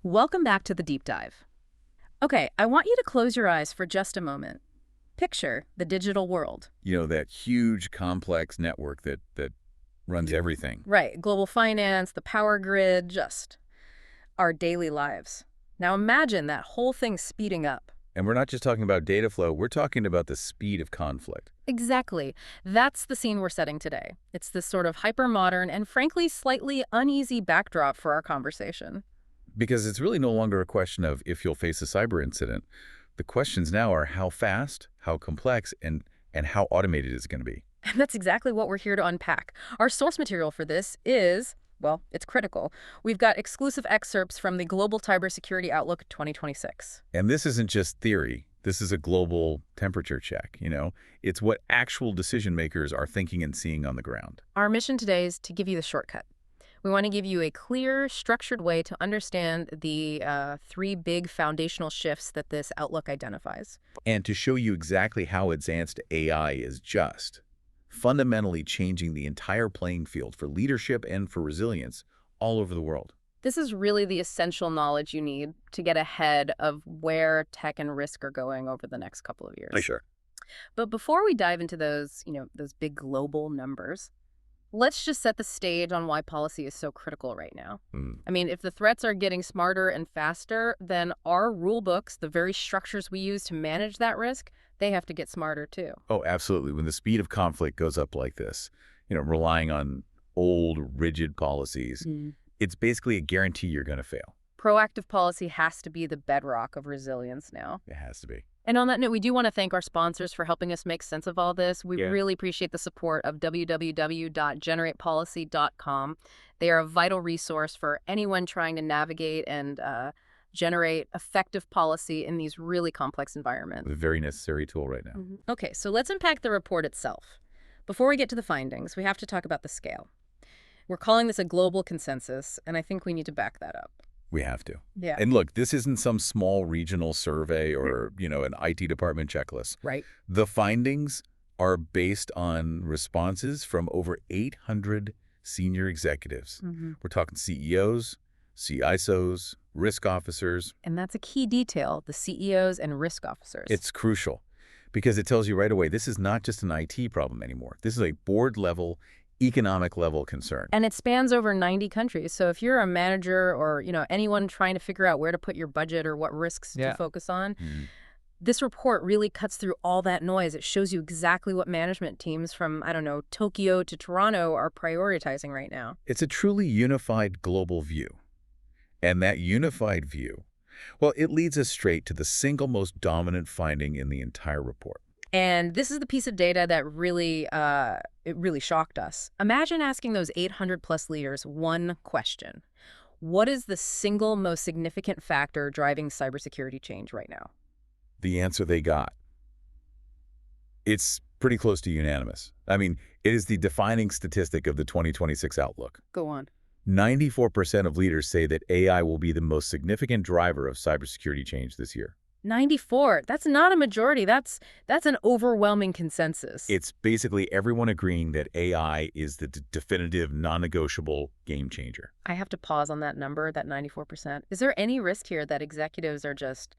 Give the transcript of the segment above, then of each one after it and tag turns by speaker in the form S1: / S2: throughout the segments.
S1: Welcome back to the deep dive. Okay, I want you to close your eyes for just a moment. Picture the digital world.
S2: That huge, complex network that runs everything.
S1: Right, global finance, the power grid, just our daily lives. Now imagine that whole thing speeding up.
S2: And we're not just talking about data flow, we're talking about the speed of conflict.
S1: Exactly. That's the scene we're setting today. It's this sort of hyper-modern and frankly slightly uneasy backdrop for our conversation.
S2: Because it's really no longer a question of if you'll face a cyber incident. The questions now are how fast, how complex, and how automated is it going to be.
S1: And that's exactly what we're here to unpack. Our source material for this is, well, it's critical. We've got exclusive excerpts from the Global Cybersecurity Outlook 2026.
S2: And this isn't just theory. This is a global temperature check. It's what actual decision makers are thinking and seeing on the ground.
S1: Our mission today is to give you the shortcut. We want to give you a clear, structured way to understand the three big foundational shifts that this outlook identifies.
S2: And to show you exactly how advanced AI is just fundamentally changing the entire playing field for leadership and for resilience all over the world.
S1: This is really the essential knowledge you need to get ahead of where tech and risk are going over the next couple of years.
S2: Sure.
S1: But before we dive into those big global numbers, let's just set the stage on why policy is so critical right now. I mean, if the threats are getting smarter and faster, then our rule books, the very structures we use to manage that risk, they have to get smarter too.
S2: Oh, absolutely. When the speed of conflict goes up like this, relying on old, rigid policies, it's basically a guarantee you're going to fail.
S1: Proactive policy has to be the bedrock of resilience now.
S2: It has to be.
S1: And on that note, we do want to thank our sponsors for helping us make sense of all this. We really appreciate the support of www.generatepolicy.com. They are a vital resource for anyone trying to navigate and generate effective policy in these really complex environments.
S2: A very necessary tool right now.
S1: Okay, so let's unpack the report itself. Before we get to the findings, we have to talk about the scale. We're calling this a global consensus, and I think we need to back that up.
S2: We have to.
S1: Yeah.
S2: And look, this isn't some small regional survey or, an IT department checklist.
S1: Right.
S2: The findings are based on responses from over 800 senior executives. We're talking CEOs, CISOs, risk officers.
S1: And that's a key detail, the CEOs and risk officers.
S2: It's crucial because it tells you right away, this is not just an IT problem anymore. This is a board-level, economic-level concern.
S1: And it spans over 90 countries. So if you're a manager or, anyone trying to figure out where to put your budget or what risks to focus on, this report really cuts through all that noise. It shows you exactly what management teams from, Tokyo to Toronto are prioritizing right now.
S2: It's a truly unified global view. And that unified view, well, it leads us straight to the single most dominant finding in the entire report.
S1: And this is the piece of data that really shocked us. Imagine asking those 800-plus leaders one question. What is the single most significant factor driving cybersecurity change right now?
S2: The answer they got, it's pretty close to unanimous. I mean, it is the defining statistic of the 2026 Outlook.
S1: Go on.
S2: 94% of leaders say that AI will be the most significant driver of cybersecurity change this year.
S1: 94. That's not a majority. That's an overwhelming consensus.
S2: It's basically everyone agreeing that AI is the definitive, non-negotiable game changer.
S1: I have to pause on that number, that 94%. Is there any risk here that executives are just,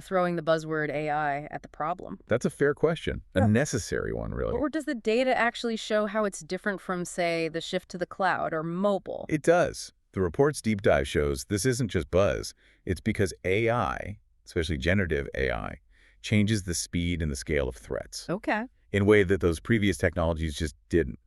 S1: throwing the buzzword AI at the problem?
S2: That's a fair question. A necessary one, really.
S1: Or does the data actually show how it's different from, say, the shift to the cloud or mobile?
S2: It does. The report's deep dive shows this isn't just buzz. It's because AI, especially generative AI, changes the speed and the scale of threats.
S1: Okay.
S2: In a way that those previous technologies just didn't.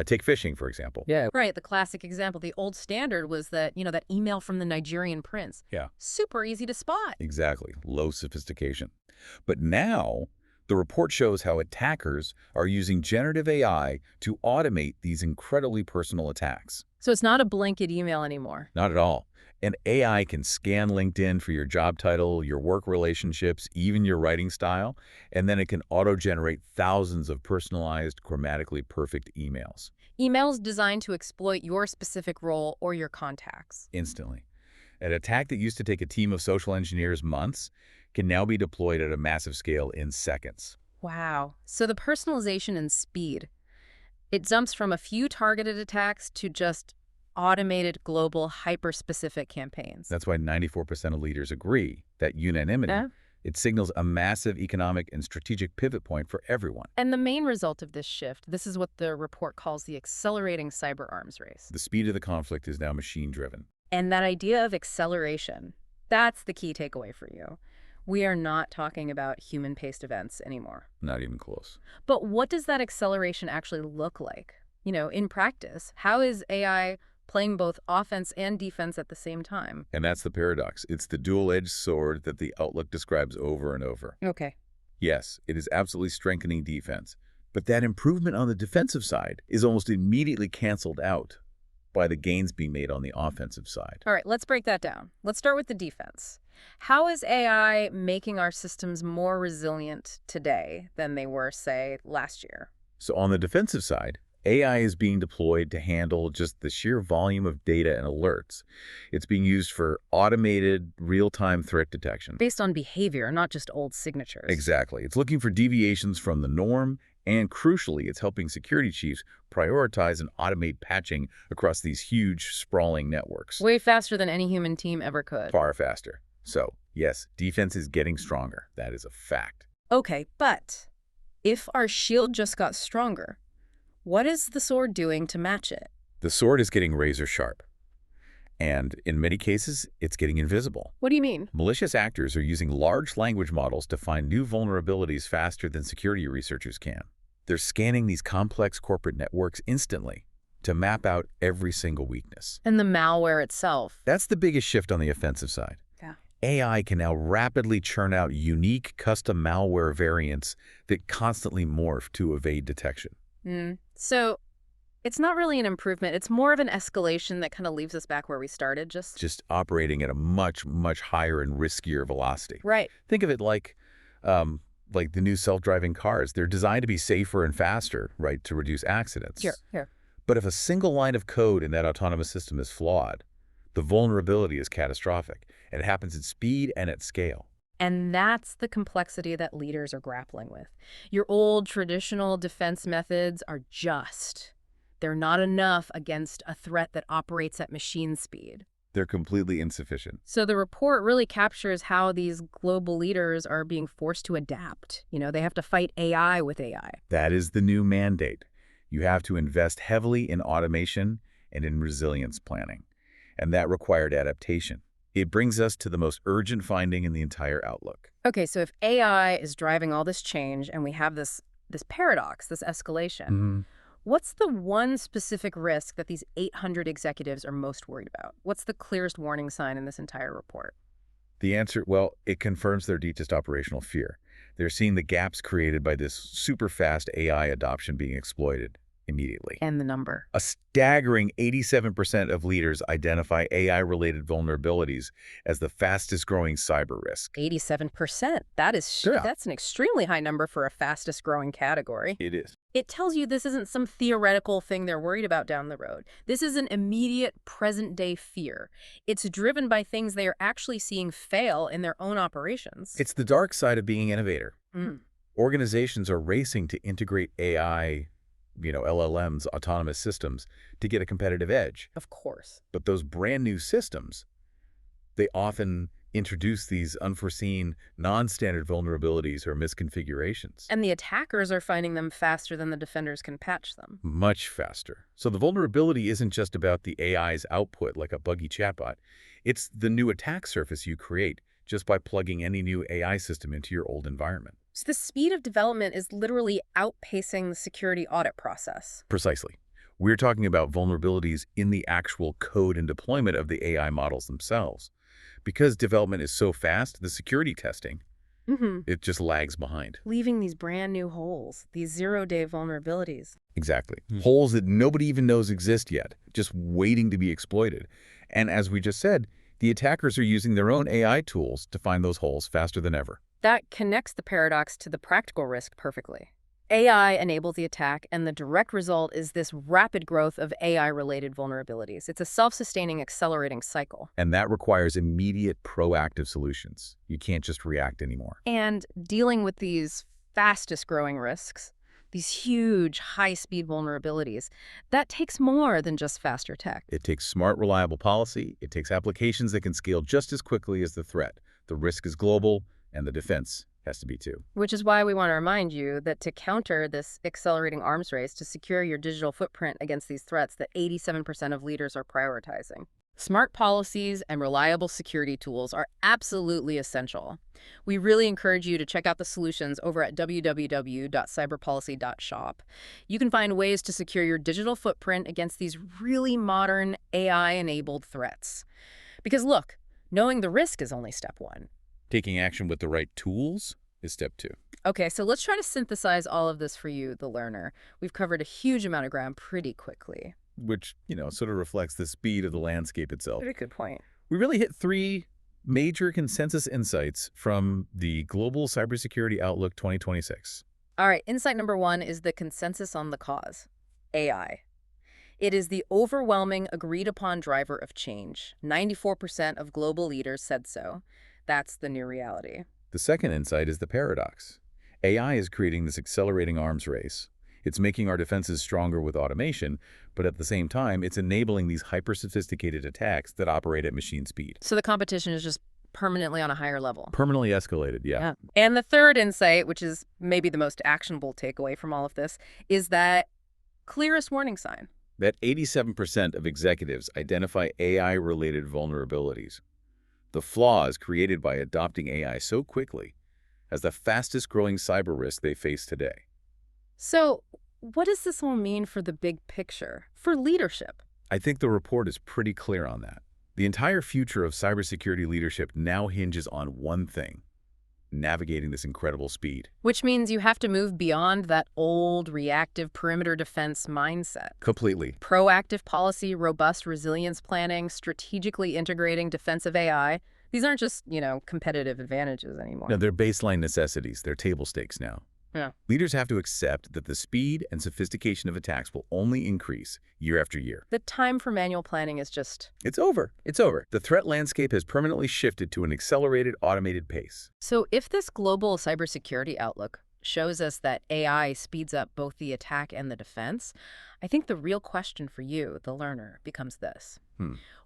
S2: Take phishing, for example.
S1: Yeah. Right. The classic example, the old standard was that, that email from the Nigerian prince.
S2: Yeah.
S1: Super easy to spot.
S2: Exactly. Low sophistication. But now, the report shows how attackers are using generative AI to automate these incredibly personal attacks.
S1: So it's not a blanket email anymore.
S2: Not at all. And AI can scan LinkedIn for your job title, your work relationships, even your writing style, and then it can auto-generate thousands of personalized, grammatically perfect emails.
S1: Emails designed to exploit your specific role or your contacts.
S2: Instantly. An attack that used to take a team of social engineers months can now be deployed at a massive scale in seconds.
S1: Wow. So the personalization and speed, it jumps from a few targeted attacks to just automated global hyper-specific campaigns.
S2: That's why 94% of leaders agree that unanimity,
S1: Yeah.
S2: it signals a massive economic and strategic pivot point for everyone.
S1: And the main result of this shift, this is what the report calls the accelerating cyber arms race.
S2: The speed of the conflict is now machine-driven.
S1: And that idea of acceleration, that's the key takeaway for you. We are not talking about human-paced events anymore.
S2: Not even close.
S1: But what does that acceleration actually look like? In practice, how is AI playing both offense and defense at the same time?
S2: And that's the paradox. It's the dual-edged sword that the Outlook describes over and over.
S1: Okay.
S2: Yes, it is absolutely strengthening defense. But that improvement on the defensive side is almost immediately canceled out by the gains being made on the offensive side.
S1: All right, let's break that down. Let's start with the defense. How is AI making our systems more resilient today than they were, say, last year?
S2: So on the defensive side, AI is being deployed to handle just the sheer volume of data and alerts. It's being used for automated, real-time threat detection.
S1: Based on behavior, not just old signatures.
S2: Exactly. It's looking for deviations from the norm, and crucially, it's helping security chiefs prioritize and automate patching across these huge, sprawling networks.
S1: Way faster than any human team ever could.
S2: Far faster. So, yes, defense is getting stronger. That is a fact.
S1: Okay, but if our shield just got stronger, what is the sword doing to match it?
S2: The sword is getting razor sharp. And in many cases, it's getting invisible.
S1: What do you mean?
S2: Malicious actors are using large language models to find new vulnerabilities faster than security researchers can. They're scanning these complex corporate networks instantly to map out every single weakness.
S1: And the malware itself.
S2: That's the biggest shift on the offensive side.
S1: Yeah.
S2: AI can now rapidly churn out unique custom malware variants that constantly morph to evade detection.
S1: So it's not really an improvement. It's more of an escalation that kind of leaves us back where we started.
S2: Just operating at a much, much higher and riskier velocity.
S1: Right.
S2: Think of it like the new self-driving cars. They're designed to be safer and faster, right, to reduce accidents.
S1: Here.
S2: But if a single line of code in that autonomous system is flawed, the vulnerability is catastrophic. And it happens at speed and at scale.
S1: And that's the complexity that leaders are grappling with. Your old traditional defense methods are they're not enough against a threat that operates at machine speed.
S2: They're completely insufficient.
S1: So the report really captures how these global leaders are being forced to adapt. They have to fight AI with AI.
S2: That is the new mandate. You have to invest heavily in automation and in resilience planning. And that required adaptation. It brings us to the most urgent finding in the entire Outlook.
S1: Okay, so if AI is driving all this change and we have this paradox, this escalation, what's the one specific risk that these 800 executives are most worried about? What's the clearest warning sign in this entire report?
S2: The answer, well, it confirms their deepest operational fear. They're seeing the gaps created by this super fast AI adoption being exploited immediately.
S1: And the number.
S2: A staggering 87% of leaders identify AI-related vulnerabilities as the fastest growing cyber risk.
S1: 87%. That's an extremely high number for a fastest growing category.
S2: It is.
S1: It tells you this isn't some theoretical thing they're worried about down the road. This is an immediate present-day fear. It's driven by things they are actually seeing fail in their own operations.
S2: It's the dark side of being an innovator. Organizations are racing to integrate AI, LLMs, autonomous systems, to get a competitive edge.
S1: Of course.
S2: But those brand new systems, they often introduce these unforeseen, non-standard vulnerabilities or misconfigurations.
S1: And the attackers are finding them faster than the defenders can patch them.
S2: Much faster. So the vulnerability isn't just about the AI's output like a buggy chatbot. It's the new attack surface you create just by plugging any new AI system into your old environment.
S1: So the speed of development is literally outpacing the security audit process.
S2: Precisely. We're talking about vulnerabilities in the actual code and deployment of the AI models themselves. Because development is so fast, the security testing, it just lags behind.
S1: Leaving these brand new holes, these zero-day vulnerabilities.
S2: Exactly. Holes that nobody even knows exist yet, just waiting to be exploited. And as we just said, the attackers are using their own AI tools to find those holes faster than ever.
S1: That connects the paradox to the practical risk perfectly. AI enables the attack, and the direct result is this rapid growth of AI-related vulnerabilities. It's a self-sustaining, accelerating cycle.
S2: And that requires immediate, proactive solutions. You can't just react anymore.
S1: And dealing with these fastest-growing risks, these huge, high-speed vulnerabilities. That takes more than just faster tech.
S2: It takes smart, reliable policy. It takes applications that can scale just as quickly as the threat. The risk is global, and the defense has to be too.
S1: Which is why we want to remind you that to counter this accelerating arms race, to secure your digital footprint against these threats that 87% of leaders are prioritizing, smart policies and reliable security tools are absolutely essential. We really encourage you to check out the solutions over at www.cyberpolicy.shop. You can find ways to secure your digital footprint against these really modern AI-enabled threats. Because look, knowing the risk is only step one.
S2: Taking action with the right tools is step 2.
S1: Okay, so let's try to synthesize all of this for you, the learner. We've covered a huge amount of ground pretty quickly.
S2: Which, sort of reflects the speed of the landscape itself.
S1: Very good point.
S2: We really hit 3 major consensus insights from the Global Cybersecurity Outlook 2026.
S1: All right, insight number 1 is the consensus on the cause, AI. It is the overwhelming agreed-upon driver of change. 94% of global leaders said so. That's the new reality.
S2: The second insight is the paradox. AI is creating this accelerating arms race. It's making our defenses stronger with automation, but at the same time, it's enabling these hyper-sophisticated attacks that operate at machine speed.
S1: So the competition is just permanently on a higher level.
S2: Permanently escalated, yeah.
S1: And the third insight, which is maybe the most actionable takeaway from all of this, is that clearest warning sign.
S2: That 87% of executives identify AI-related vulnerabilities. The flaws created by adopting AI so quickly as the fastest-growing cyber risk they face today.
S1: So what does this all mean for the big picture, for leadership?
S2: I think the report is pretty clear on that. The entire future of cybersecurity leadership now hinges on one thing: navigating this incredible speed.
S1: Which means you have to move beyond that old reactive perimeter defense mindset.
S2: Completely.
S1: Proactive policy, robust resilience planning, strategically integrating defensive AI. These aren't just, competitive advantages anymore.
S2: No, they're baseline necessities. They're table stakes now.
S1: Yeah.
S2: Leaders have to accept that the speed and sophistication of attacks will only increase year after year.
S1: The time for manual planning is just...
S2: It's over. It's over. The threat landscape has permanently shifted to an accelerated, automated pace.
S1: So if this global cybersecurity outlook shows us that AI speeds up both the attack and the defense, I think the real question for you, the learner, becomes this.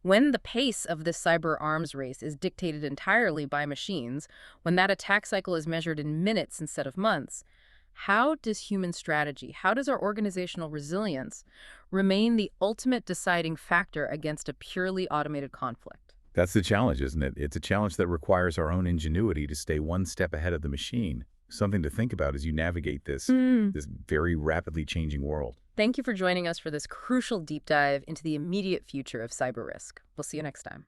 S1: When the pace of this cyber arms race is dictated entirely by machines, when that attack cycle is measured in minutes instead of months, how does human strategy, how does our organizational resilience remain the ultimate deciding factor against a purely automated conflict?
S2: That's the challenge, isn't it? It's a challenge that requires our own ingenuity to stay one step ahead of the machine. Something to think about as you navigate this very rapidly changing world.
S1: Thank you for joining us for this crucial deep dive into the immediate future of cyber risk. We'll see you next time.